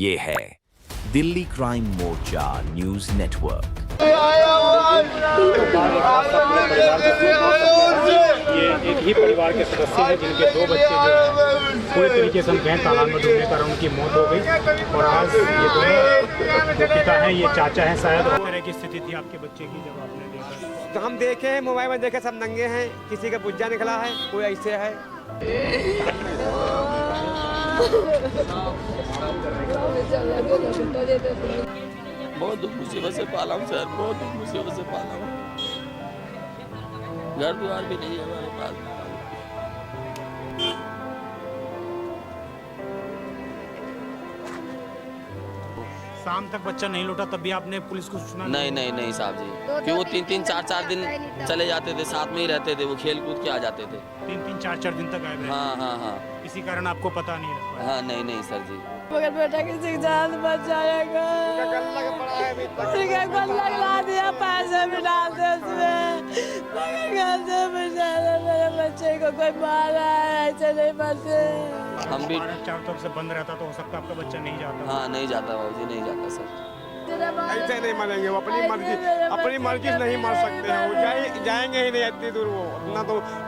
ये है दिल्ली क्राइम मोर्चा news network. ये एक ही परिवार के सदस्य हैं जिनके दो बच्चे जो हैं पूरी तरीके से हम कहें तालाब में डूबने के कारण उनकी मौत हो गई। और आज ये दोनों जो पिता हैं ये चाचा हैं शायद। इस तरह की स्थिति थी आपके बच्चे की जब आपने देखा? तो हम देखे हैं, मोबाइल में देखे, सब नंगे हैं, किसी का पुज्जा निकला है, कोई ऐसे है। बहुत दुख मुसीबत से पाला हूँ सर, बहुत दुख मुसीबत से पाला हूँ। घर द्वार भी नहीं है हमारे पास। शाम तक बच्चा नहीं लौटा तब भी आपने पुलिस को सूचना नहीं साहब जी, क्यों वो 3-4 दिन चले जाते थे, साथ में ही रहते थे, वो खेल कूद के आ जाते थे। 3-4 दिन तक आए? हाँ। इसी कारण आपको पता नहीं है? हाँ नहीं सर जी। मगर बेटा किसी की जान बच जाएगा। लगा दिया, पैसे भी डाल दे उसमें, मेरे बच्चे को कोई मारा है, ऐसे नहीं मरते। हम भी चारों तरफ से बंद रहता तो हो सकता आपका बच्चा नहीं जाता। हाँ नहीं जाता बाबूजी, नहीं जाता सर। ऐसे नहीं मरेंगे, वो अपनी मर्जी से नहीं मर सकते हैं, वो जाएंगे ही नहीं इतनी दूर। वो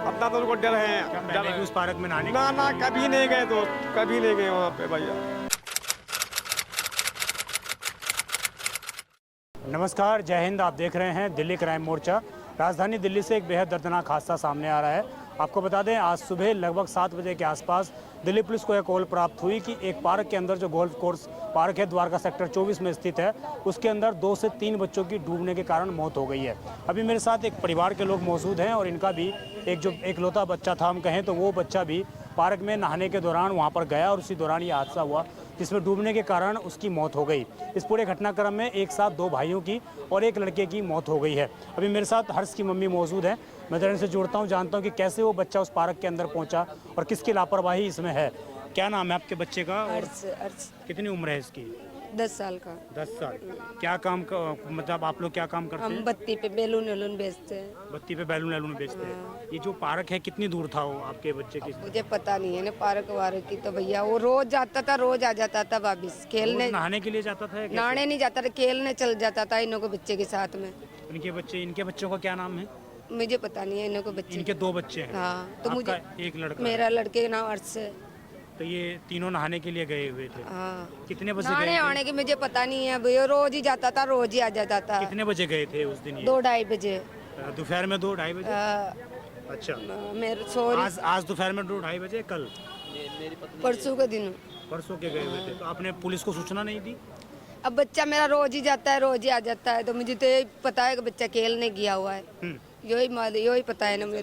अपना तो उनको डर है। उस पार्क में नहाने? ना कभी नहीं गए दोस्त, कभी नहीं गए वहाँ पे भैया। नमस्कार, जय हिंद। आप देख रहे हैं दिल्ली क्राइम मोर्चा। राजधानी दिल्ली से एक बेहद दर्दनाक हादसा सामने आ रहा है। आपको बता दें, आज सुबह लगभग 7 बजे के आसपास दिल्ली पुलिस को एक कॉल प्राप्त हुई कि एक पार्क के अंदर, जो गोल्फ कोर्स पार्क है द्वारका सेक्टर 24 में स्थित है, उसके अंदर 2 से 3 बच्चों की डूबने के कारण मौत हो गई है। अभी मेरे साथ एक परिवार के लोग मौजूद हैं और इनका भी एक लौता बच्चा था, हम कहें तो वो बच्चा भी पार्क में नहाने के दौरान वहाँ पर गया और उसी दौरान ये हादसा हुआ जिसमें डूबने के कारण उसकी मौत हो गई। इस पूरे घटनाक्रम में एक साथ 2 भाइयों की और एक लड़के की मौत हो गई है। अभी मेरे साथ हर्ष की मम्मी मौजूद हैं। मैं जरा इनसे जुड़ता हूँ, जानता हूँ कि कैसे वो बच्चा उस पार्क के अंदर पहुँचा और किसकी लापरवाही इसमें है। क्या नाम है आपके बच्चे का? अर्ज। कितनी उम्र है इसकी? 10 साल का। 10 साल। क्या काम मतलब आप लोग क्या काम करते हैं? हम बत्ती पे बैलून बेचते हैं। बत्ती पे बैलून बेचते हैं। ये जो पार्क है कितनी दूर था वो आपके बच्चे की? मुझे पता नहीं है ना पार्क वार्क की, तो भैया वो रोज जाता था, रोज आ जाता था वापिस खेलने। नहाने के लिए जाता था? नहाने नहीं जाता था, खेलने चल जाता था इन्हों को बच्चे के साथ में। इनके बच्चों का क्या नाम है? मुझे पता नहीं है इन्हों को बच्चे। इनके 2 बच्चे हैं? हाँ। तो मुझे एक लड़का? मेरा लड़के का नाम अर्ज है। तो ये तीनों नहाने के लिए गए हुए थे? हाँ। कितने बजे नहाने गए थे? आने की मुझे पता नहीं है भैया, रोज ही जाता था, रोज ही आ जाता था। कितने बजे गए थे उस दिन? 2-2:30 बजे दोपहर में? 2-2:30 बजे? अच्छा। मेरे सॉरी, आज दोपहर में 2-2:30 बजे? कल परसों के दिन, परसों के गए हुए थे। तो आपने पुलिस को सूचना नहीं दी? अब बच्चा मेरा रोज ही जाता है, रोज ही आ जाता है, तो मुझे तो यही पता है कि बच्चा खेलने गया हुआ है। यही पता है ना मुझे।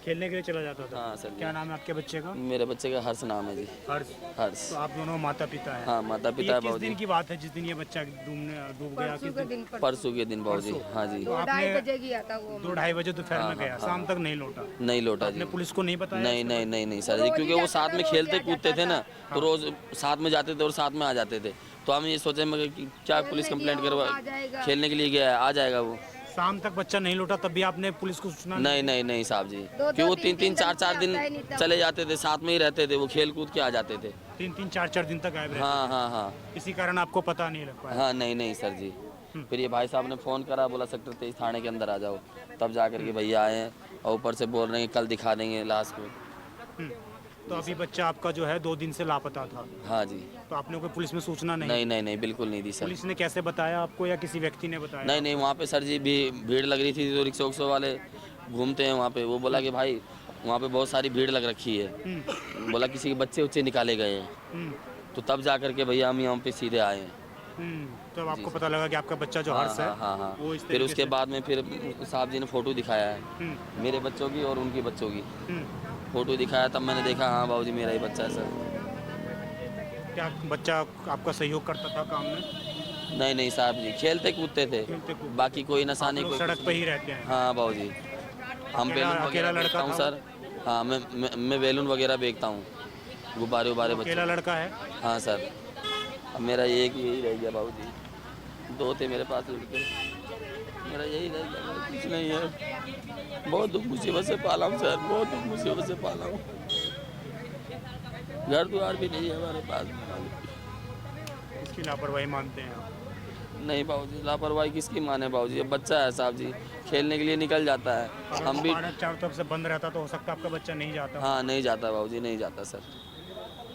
खेलने के लिए चला जाता था? हाँ सर। क्या नाम है आपके बच्चे का? मेरे बच्चे का हर्ष नाम है जी। हर्ष। तो आप दोनों माता पिता हैं? हाँ माता पिता है किस बाबूजी। दिन की बात है जिस दिन ये बच्चा डूब गया? किस दिन? परसों के दिन बाबूजी। हाँ जी। 2-2:30 बजे गया था वो। 2-2:30 बजे दोपहर में गया, शाम तक नहीं लौटा? नहीं लौटा जी। आपने पुलिस को नहीं बताया? नहीं सर जी, क्योंकि वो साथ में खेलते कूदते थे ना, तो रोज साथ में जाते थे और साथ में आ जाते थे। तो हम ये सोचे मगर कि क्या पुलिस कंप्लेंट करवा, खेलने के लिए गया है, आ जाएगा वो। शाम तक बच्चा नहीं लौटा तब भी आपने पुलिस को सूचना? नहीं साहब जी, क्यों वो 3-4 दिन चले जाते थे, साथ में ही रहते थे, वो खेल कूद के आ जाते थे। 3-4 दिन तक आए? हाँ। इसी कारण आपको पता नहीं लग पाया? हाँ नहीं सर जी। फिर ये भाई साहब ने फ़ोन करा, बोला सेक्टर 23 थाने के अंदर आ जाओ, तब जा करके भैया आए हैं और ऊपर से बोल रहे हैं कल दिखा देंगे लाश को। तो अभी बच्चा आपका जो है 2 दिन से लापता था? हाँ जी। तो आपने कोई पुलिस में सूचना नहीं? नहीं बिल्कुल नहीं दी सर। पुलिस ने कैसे बताया आपको या किसी व्यक्ति ने बताया? नहीं वहाँ पे सर जी भी भीड़ लग रही थी, तो रिक्शा वाले घूमते हैं वहाँ पे, वो बोला कि भाई वहाँ पे बहुत सारी भीड़ लग रखी है, बोला किसी के बच्चे निकाले गए हैं। तो तब जा करके भैया हम यहाँ पे सीधे आए हैं। तो आपको पता लगा कि आपका बच्चा जो हर्ष है? हाँ। वो इस फिर उसके बाद में फिर साहब जी ने फ़ोटो दिखाया है मेरे बच्चों की और उनकी बच्चों की फ़ोटो दिखाया, तब मैंने देखा हाँ बाबूजी मेरा ही बच्चा है सर। क्या बच्चा आपका सहयोग करता था काम में? नहीं साहब जी, खेलते कूदते थे, बाकी कोई नशा नहीं, कोई सड़क पे ही रहते हैं? हाँ बाबूजी। हम बैलून वगैरह बेचता हूँ सर। हाँ मैं बैलून वगैरह बेचता हूँ, गुब्बारे बच्चे। अकेला लड़का है? हाँ सर। अब मेरा एक यही रह गया बाबूजी, 2 थे मेरे पास लड़के, मेरा यही रह गया, कुछ नहीं है। बहुत दुख मुसीबत से पाला हूँ सर, बहुत दुख मुसीबत से पाला हूँ। घर द्वार भी नहीं है हमारे पास। किसकी लापरवाही मानते हैं आप? नहीं बाबूजी, लापरवाही किसकी माने बाबूजी, अब बच्चा है साहब जी, खेलने के लिए निकल जाता है। हम भी पार्क चारों तरफ से बंद रहता तो हो सकता है आपका बच्चा नहीं जाता। हाँ नहीं जाता बाबूजी, नहीं जाता सर।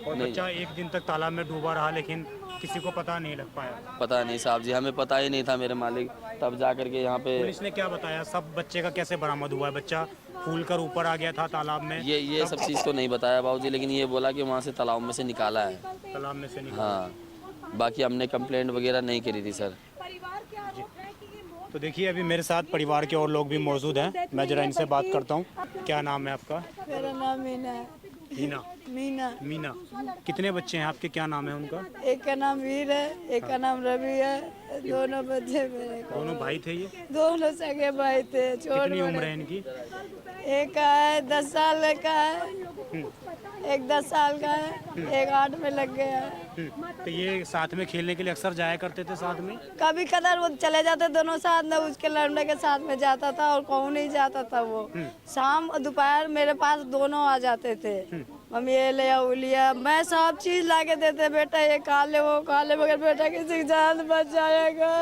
और नहीं। बच्चा एक दिन तक तालाब में डूबा रहा लेकिन किसी को पता नहीं लग पाया। पता नहीं साहब जी, हमें पता ही नहीं था मेरे मालिक, तब जा करके यहाँ पे पुलिस ने क्या बताया, सब बच्चे का कैसे बरामद हुआ है? बच्चा फूल कर ऊपर आ गया था तालाब में, ये सब चीज़ तो नहीं बताया बाबूजी, लेकिन ये बोला कि वहाँ से तालाब में से निकाला है। तालाब में से निकाला। हाँ, बाकी हमने कंप्लेंट वगैरह नहीं करी थी सर। तो देखिए अभी मेरे साथ परिवार के और लोग भी मौजूद हैं, मैं जरा इनसे बात करता हूँ। क्या नाम है आपका? मेरा नाम मीना है। मीना। मीना। मीना, कितने बच्चे हैं आपके, क्या नाम है उनका? एक का नाम वीर है, एक का नाम रवि है। दोनों बच्चे मेरे को। दोनों भाई थे ये? दोनों सगे भाई थे। कितनी उम्र है इनकी? एक का है 10 साल का है, एक 10 साल का है, एक 8 में लग गया है। तो ये साथ में खेलने के लिए अक्सर जाया करते थे साथ में? कभी कदार वो चले जाते दोनों साथ में, उसके लड़ने के साथ में जाता था और कहूँ नहीं जाता था वो। शाम दोपहर मेरे पास दोनों आ जाते थे, मम्मी ये ले आओ लिया, मैं सब चीज ला के देते, बेटा ये खा ले वो खा ले, मगर बेटा किसी की जान बच जाएगा।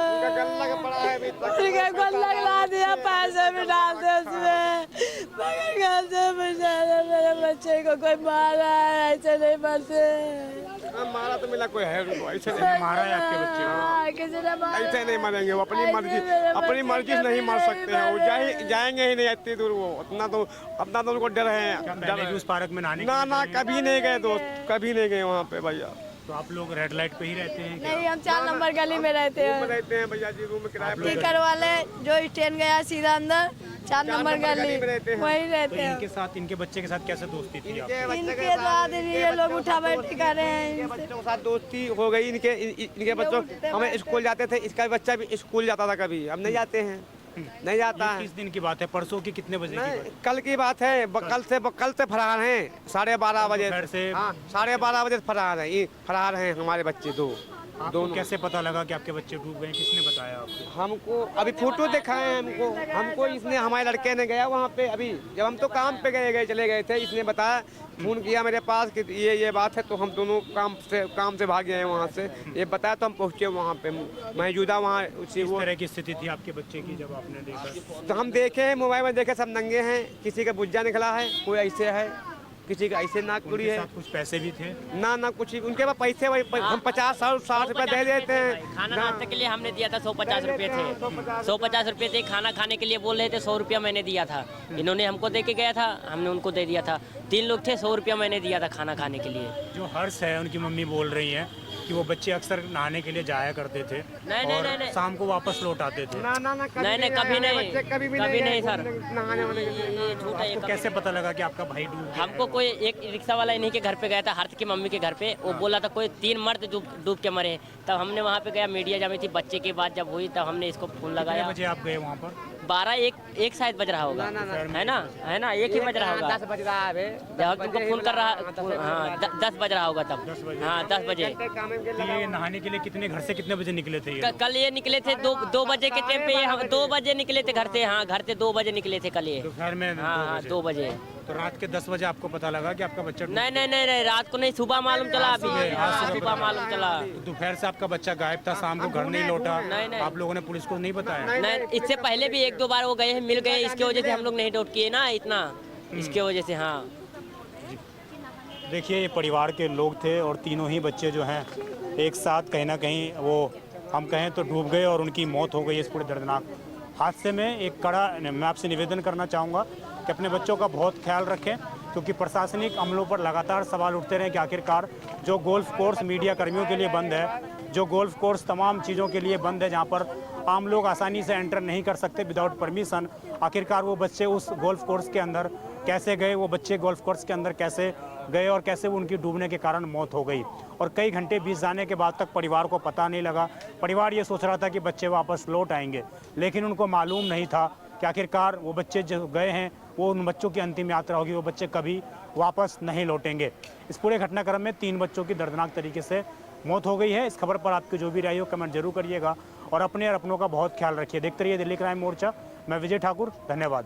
गल्ला ला दिया, पैसे भी डाल दे उसमें, मगर घर से बचा मेरे बच्चे को कोई मारा है, ऐसे नहीं मरते। मारा तो मिला कोई है उनको, ऐसे नहीं मारा है आपके बच्चे को? हाँ, किसी ने मारा। ऐसे नहीं मारेंगे, वो अपनी मर्जी से नहीं मार सकते हैं, वो जाएंगे ही नहीं इतनी दूर, वो अपना तो उनको डर है। पहले भी उस पार्क में नहाने ना कभी नहीं गए दोस्त, कभी नहीं गए वहाँ पे भैया। तो आप लोग रेड लाइट पे ही रहते हैं क्या? नहीं, हम 4 नंबर गली में रहते हैं। रहते हैं भैया जी, रूम किराए पे टिकर वाले जो स्टैंड गया सीधा अंदर 4 नंबर गली वहीं रहते तो हैं। इनके साथ, इनके बच्चे के साथ कैसे दोस्ती थी आप? इनके बाद ये लोग उठा बैठी कर रहे हैं इनसे। बच्चों के साथ दोस्ती हो गई इनके बच्चों, हमें स्कूल जाते थे, इसका बच्चा भी स्कूल जाता था, कभी हम नहीं जाते हैं, नहीं जाता है। किस दिन की बात है, परसों की कितने बजे की बात है? कल की बात है, कल से फरार हैं 12:30 बजे से। हाँ 12:30 बजे फरार हैं, ये फरार हैं हमारे बच्चे दो। आपको कैसे पता लगा कि आपके बच्चे डूब गए, किसने बताया आपको? हमको अभी फोटो दिखाए हैं, हमको इसने, हमारे लड़के ने गया वहाँ पे, अभी जब हम तो काम पे चले गए थे, इसने बताया, फोन किया मेरे पास कि ये बात है, तो हम दोनों काम से भाग गए हैं वहाँ से, ये बताया तो हम पहुँचे वहाँ पे, मौजूदा वहाँ उसी किस तरह की स्थिति थी आपके बच्चे की जब आपने देखा? तो हम देखे मोबाइल में देखे, सब नंगे हैं, किसी का बुज्जा निकला है, कोई ऐसे है, किसी का ऐसे नाक पूरी है। कुछ पैसे भी थे? ना कुछ, उनके पास पैसे वही हम 50-60 रुपए दे देते हैं। खाना नाश्ते के लिए हमने दिया था 150 रुपये थे, 150 रुपये थे। खाना खाने के लिए बोल रहे थे, 100 रुपया मैंने दिया था, इन्होंने हमको दे के गया था, हमने उनको दे दिया था। 3 लोग थे, 100 रुपया मैंने दिया था खाना खाने के लिए। जो हर्ष है, उनकी मम्मी बोल रही हैं कि वो बच्चे अक्सर नहाने के लिए जाया करते थे और शाम को वापस लौट आते थे। नहीं कभी नहीं, कभी नहीं सर, नहाने वाले ये झूठ है। तो कैसे पता लगा कि आपका भाई डूब गया? हमको कोई एक रिक्शा वाला इन्हीं के घर पे गया था, हर्ष की मम्मी के घर पे, वो बोला था कोई 3 मर्द डूब के मरे। तब हमने वहाँ पे गया, मीडिया जमी थी, बच्चे की बात जब हुई तब हमने इसको फोन लगाया। बजे आप गए वहाँ पर? 12-1 शायद बज रहा होगा, है ना, 1 ही बज रहा होगा। 10 बज रहा है जब तुमको फोन कर रहा, हाँ 10 बज रहा होगा तब, हाँ 10 बजे। तो ये नहाने के लिए कितने, घर से कितने बजे निकले थे ये? कल ये निकले थे 2 बजे के टाइम पे, हम 2 बजे निकले थे घर से, हाँ घर से 2 बजे निकले थे कल ये, दोपहर में? हाँ 2 बजे। तो रात के 10 बजे आपको पता लगा कि आपका बच्चा? नहीं, रात को नहीं, सुबह मालूम चला, अभी सुबह मालूम चला। दोपहर से आपका बच्चा गायब था, शाम को घर नहीं लौटा? नहीं। आप लोगों ने पुलिस को नहीं बताया? नहीं, इससे पहले भी 1-2 बार वो गए हैं, मिल गए, इसके वजह से हम लोग नहीं डाउट किए ना इतना, इसके वजह से। हाँ देखिए ये परिवार के लोग थे और तीनों ही बच्चे जो हैं एक साथ कहीं ना कहीं वो हम कहें तो डूब गए और उनकी मौत हो गई इस पूरे दर्दनाक हादसे में। एक कड़ा मैं आपसे निवेदन करना चाहूँगा कि अपने बच्चों का बहुत ख्याल रखें, क्योंकि प्रशासनिक अमलों पर लगातार सवाल उठते रहे कि आखिरकार जो गोल्फ कोर्स मीडिया कर्मियों के लिए बंद है, जो गोल्फ कोर्स तमाम चीज़ों के लिए बंद है, जहाँ पर आम लोग आसानी से एंटर नहीं कर सकते विदाउट परमिशन, आखिरकार वो बच्चे उस गोल्फ कोर्स के अंदर कैसे गए, वो बच्चे गोल्फ कोर्स के अंदर कैसे गए और कैसे वो उनकी डूबने के कारण मौत हो गई। और कई घंटे बीत जाने के बाद तक परिवार को पता नहीं लगा। परिवार ये सोच रहा था कि बच्चे वापस लौट आएंगे, लेकिन उनको मालूम नहीं था कि आखिरकार वो बच्चे जो गए हैं वो उन बच्चों की अंतिम यात्रा होगी, वो बच्चे कभी वापस नहीं लौटेंगे। इस पूरे घटनाक्रम में 3 बच्चों की दर्दनाक तरीके से मौत हो गई है। इस खबर पर आपकी जो भी राय हो कमेंट जरूर करिएगा और अपने और अपनों का बहुत ख्याल रखिए। देखते रहिए दिल्ली क्राइम मोर्चा। मैं विजय ठाकुर, धन्यवाद।